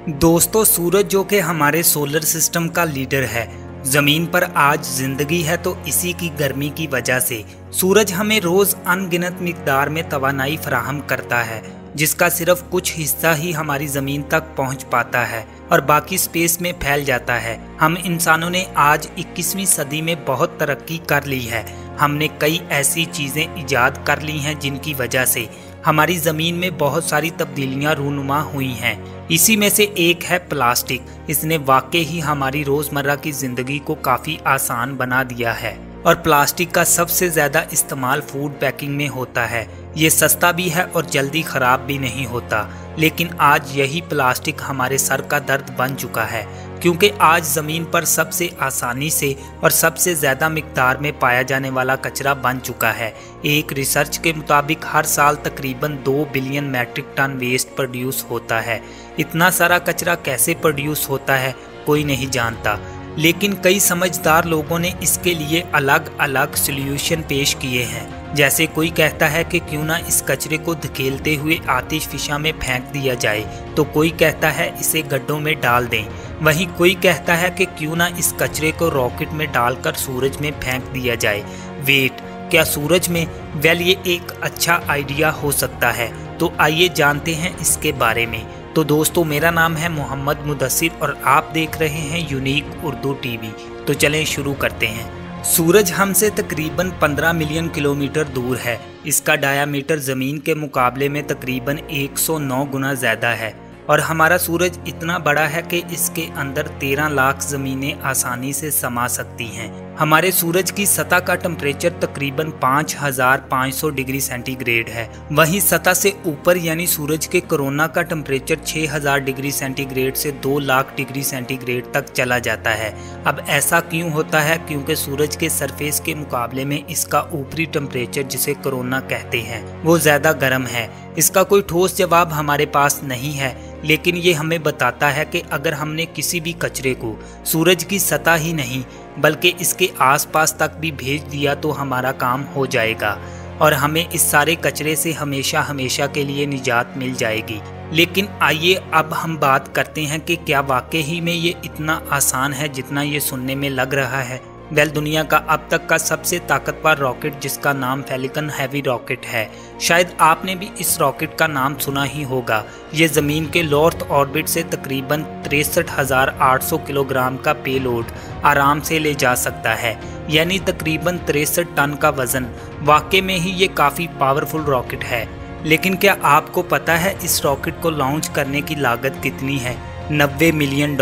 दोस्तों, सूरज जो कि हमारे सोलर सिस्टम का लीडर है, जमीन पर आज जिंदगी है तो इसी की गर्मी की वजह से सूरज हमें रोज अनगिनत मिकदार में तवानाई फराहम करता है, जिसका सिर्फ कुछ हिस्सा ही हमारी जमीन तक पहुंच पाता है और बाकी स्पेस में फैल जाता है। हम इंसानों ने आज 21वीं सदी में बहुत तरक्की कर ली है। हमने कई ऐसी चीजें इजाद कर ली हैं जिनकी वजह से हमारी जमीन में बहुत सारी तब्दीलियां रूनुमा हुई हैं। इसी में से एक है प्लास्टिक। इसने वाकई ही हमारी रोजमर्रा की जिंदगी को काफी आसान बना दिया है और प्लास्टिक का सबसे ज्यादा इस्तेमाल फूड पैकिंग में होता है। ये सस्ता भी है और जल्दी खराब भी नहीं होता, लेकिन आज यही प्लास्टिक हमारे सर का दर्द बन चुका है, क्योंकि आज ज़मीन पर सबसे आसानी से और सबसे ज़्यादा मिकदार में पाया जाने वाला कचरा बन चुका है। एक रिसर्च के मुताबिक हर साल तकरीबन 2 billion metric tonne waste produce होता है। इतना सारा कचरा कैसे प्रोड्यूस होता है कोई नहीं जानता, लेकिन कई समझदार लोगों ने इसके लिए अलग अलग सॉल्यूशन पेश किए हैं। जैसे कोई कहता है कि क्यों ना इस कचरे को धकेलते हुए आतिशफिशा में फेंक दिया जाए, तो कोई कहता है इसे गड्ढों में डाल दें। वहीं कोई कहता है कि क्यों ना इस कचरे को रॉकेट में डालकर सूरज में फेंक दिया जाए। वेट, क्या सूरज में? वेल, ये एक अच्छा आइडिया हो सकता है, तो आइए जानते हैं इसके बारे में। तो दोस्तों, मेरा नाम है मोहम्मद मुदस्सिर और आप देख रहे हैं यूनिक उर्दू टीवी। तो चलें शुरू करते हैं। सूरज हमसे तकरीबन 15 मिलियन किलोमीटर दूर है। इसका डायामीटर ज़मीन के मुकाबले में तकरीबन 109 गुना ज़्यादा है और हमारा सूरज इतना बड़ा है कि इसके अंदर 13 लाख ज़मीनें आसानी से समा सकती हैं। हमारे सूरज की सतह का टेम्परेचर तकरीबन 5500 डिग्री सेंटीग्रेड है। वहीं सतह से ऊपर यानी सूरज के कोरोना का टेम्परेचर 6000 डिग्री सेंटीग्रेड से 2 लाख डिग्री सेंटीग्रेड तक चला जाता है। अब ऐसा क्यों होता है? क्योंकि सूरज के सरफेस के मुकाबले में इसका ऊपरी टेम्परेचर, जिसे कोरोना कहते हैं, वो ज़्यादा गर्म है। इसका कोई ठोस जवाब हमारे पास नहीं है, लेकिन ये हमें बताता है कि अगर हमने किसी भी कचरे को सूरज की सतह ही नहीं बल्कि इसके आसपास तक भी भेज दिया तो हमारा काम हो जाएगा और हमें इस सारे कचरे से हमेशा हमेशा के लिए निजात मिल जाएगी। लेकिन आइए अब हम बात करते हैं कि क्या वाकई ही में ये इतना आसान है जितना ये सुनने में लग रहा है। वेल, दुनिया का अब तक का सबसे ताकतवर रॉकेट, जिसका नाम फैल्कन हैवी रॉकेट है, शायद आपने भी इस रॉकेट का नाम सुना ही होगा। ये ज़मीन के लो अर्थ ऑर्बिट से तकरीबन 63,800 किलोग्राम का पेलोड आराम से ले जा सकता है, यानी तकरीबन 63 टन का वज़न। वाकई में ही ये काफ़ी पावरफुल रॉकेट है। लेकिन क्या आपको पता है इस रॉकेट को लॉन्च करने की लागत कितनी है? $90 मिलियन।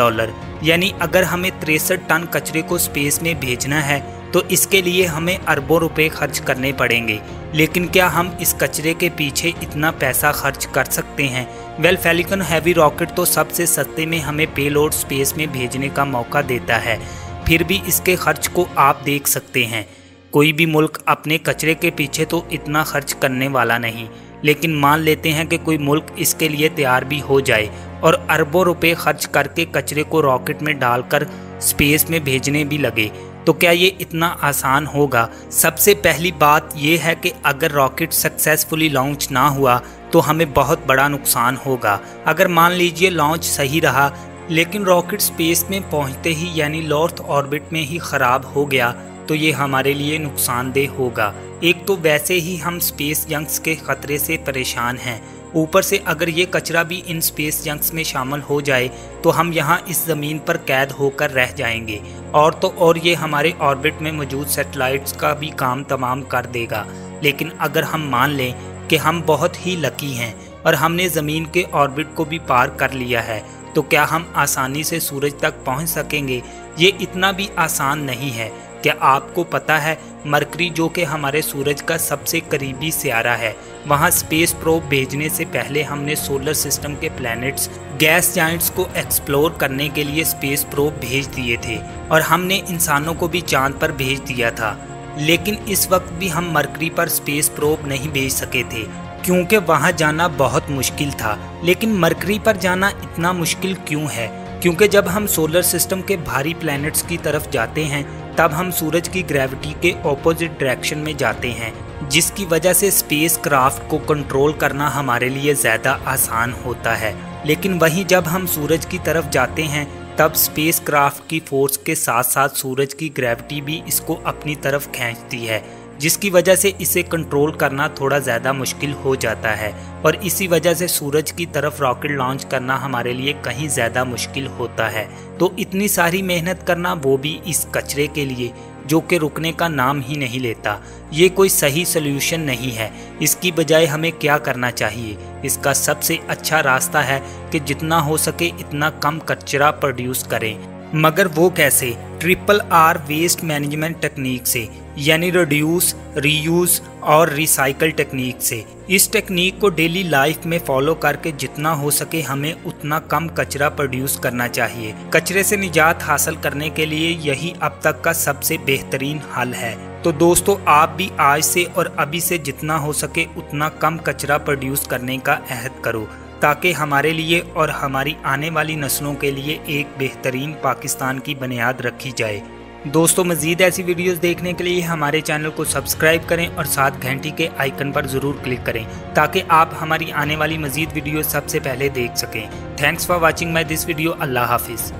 यानी अगर हमें 63 टन कचरे को स्पेस में भेजना है तो इसके लिए हमें अरबों रुपए खर्च करने पड़ेंगे। लेकिन क्या हम इस कचरे के पीछे इतना पैसा खर्च कर सकते हैं? वेल, फैल्कन हैवी रॉकेट तो सबसे सस्ते में हमें पेलोड स्पेस में भेजने का मौका देता है। फिर भी इसके खर्च को आप देख सकते हैं। कोई भी मुल्क अपने कचरे के पीछे तो इतना खर्च करने वाला नहीं, लेकिन मान लेते हैं कि कोई मुल्क इसके लिए तैयार भी हो जाए और अरबों रुपए खर्च करके कचरे को रॉकेट में डालकर स्पेस में भेजने भी लगे, तो क्या ये इतना आसान होगा? सबसे पहली बात यह है कि अगर रॉकेट सक्सेसफुली लॉन्च ना हुआ तो हमें बहुत बड़ा नुकसान होगा। अगर मान लीजिए लॉन्च सही रहा, लेकिन रॉकेट स्पेस में पहुंचते ही यानी लो अर्थ ऑर्बिट में ही ख़राब हो गया, तो ये हमारे लिए नुकसानदेह होगा। एक तो वैसे ही हम स्पेस जंक्स के ख़तरे से परेशान हैं, ऊपर से अगर ये कचरा भी इन स्पेस जंक्स में शामिल हो जाए तो हम यहाँ इस ज़मीन पर कैद होकर रह जाएंगे। और तो और ये हमारे ऑर्बिट में मौजूद सैटेलाइट्स का भी काम तमाम कर देगा। लेकिन अगर हम मान लें कि हम बहुत ही लकी हैं और हमने ज़मीन के ऑर्बिट को भी पार कर लिया है, तो क्या हम आसानी से सूरज तक पहुँच सकेंगे? ये इतना भी आसान नहीं है। क्या आपको पता है मरकरी, जो कि हमारे सूरज का सबसे करीबी सियारा है, वहाँ स्पेस प्रोब भेजने से पहले हमने सोलर सिस्टम के प्लैनेट्स, गैस जाइंट्स को एक्सप्लोर करने के लिए स्पेस प्रोब भेज दिए थे और हमने इंसानों को भी चांद पर भेज दिया था। लेकिन इस वक्त भी हम मरकरी पर स्पेस प्रोब नहीं भेज सके थे क्योंकि वहाँ जाना बहुत मुश्किल था। लेकिन मरकरी पर जाना इतना मुश्किल क्यों है? क्योंकि जब हम सोलर सिस्टम के भारी प्लैनेट्स की तरफ जाते हैं तब हम सूरज की ग्रेविटी के ऑपोजिट डायरेक्शन में जाते हैं, जिसकी वजह से स्पेस क्राफ्ट को कंट्रोल करना हमारे लिए ज़्यादा आसान होता है। लेकिन वहीं जब हम सूरज की तरफ जाते हैं तब स्पेसक्राफ्ट की फोर्स के साथ साथ सूरज की ग्रेविटी भी इसको अपनी तरफ खींचती है, जिसकी वजह से इसे कंट्रोल करना थोड़ा ज़्यादा मुश्किल हो जाता है और इसी वजह से सूरज की तरफ रॉकेट लॉन्च करना हमारे लिए कहीं ज़्यादा मुश्किल होता है। तो इतनी सारी मेहनत करना, वो भी इस कचरे के लिए जो कि रुकने का नाम ही नहीं लेता, ये कोई सही सल्यूशन नहीं है। इसकी बजाय हमें क्या करना चाहिए? इसका सबसे अच्छा रास्ता है कि जितना हो सके इतना कम कचरा प्रोड्यूस करें। मगर वो कैसे? RRR वेस्ट मैनेजमेंट टेक्निक से, यानी रिड्यूस, रीयूज और रिसाइकल टेक्निक से। इस टेक्निक को डेली लाइफ में फॉलो करके जितना हो सके हमें उतना कम कचरा प्रोड्यूस करना चाहिए। कचरे से निजात हासिल करने के लिए यही अब तक का सबसे बेहतरीन हल है। तो दोस्तों, आप भी आज से और अभी से जितना हो सके उतना कम कचरा प्रोड्यूस करने का अहद करो, ताकि हमारे लिए और हमारी आने वाली नस्लों के लिए एक बेहतरीन पाकिस्तान की बुनियाद रखी जाए। दोस्तों, मज़ीद ऐसी वीडियोस देखने के लिए हमारे चैनल को सब्सक्राइब करें और साथ घंटी के आइकन पर ज़रूर क्लिक करें, ताकि आप हमारी आने वाली मज़ीद वीडियो सबसे पहले देख सकें। Thanks for watching my this video. Allah हाफिज़।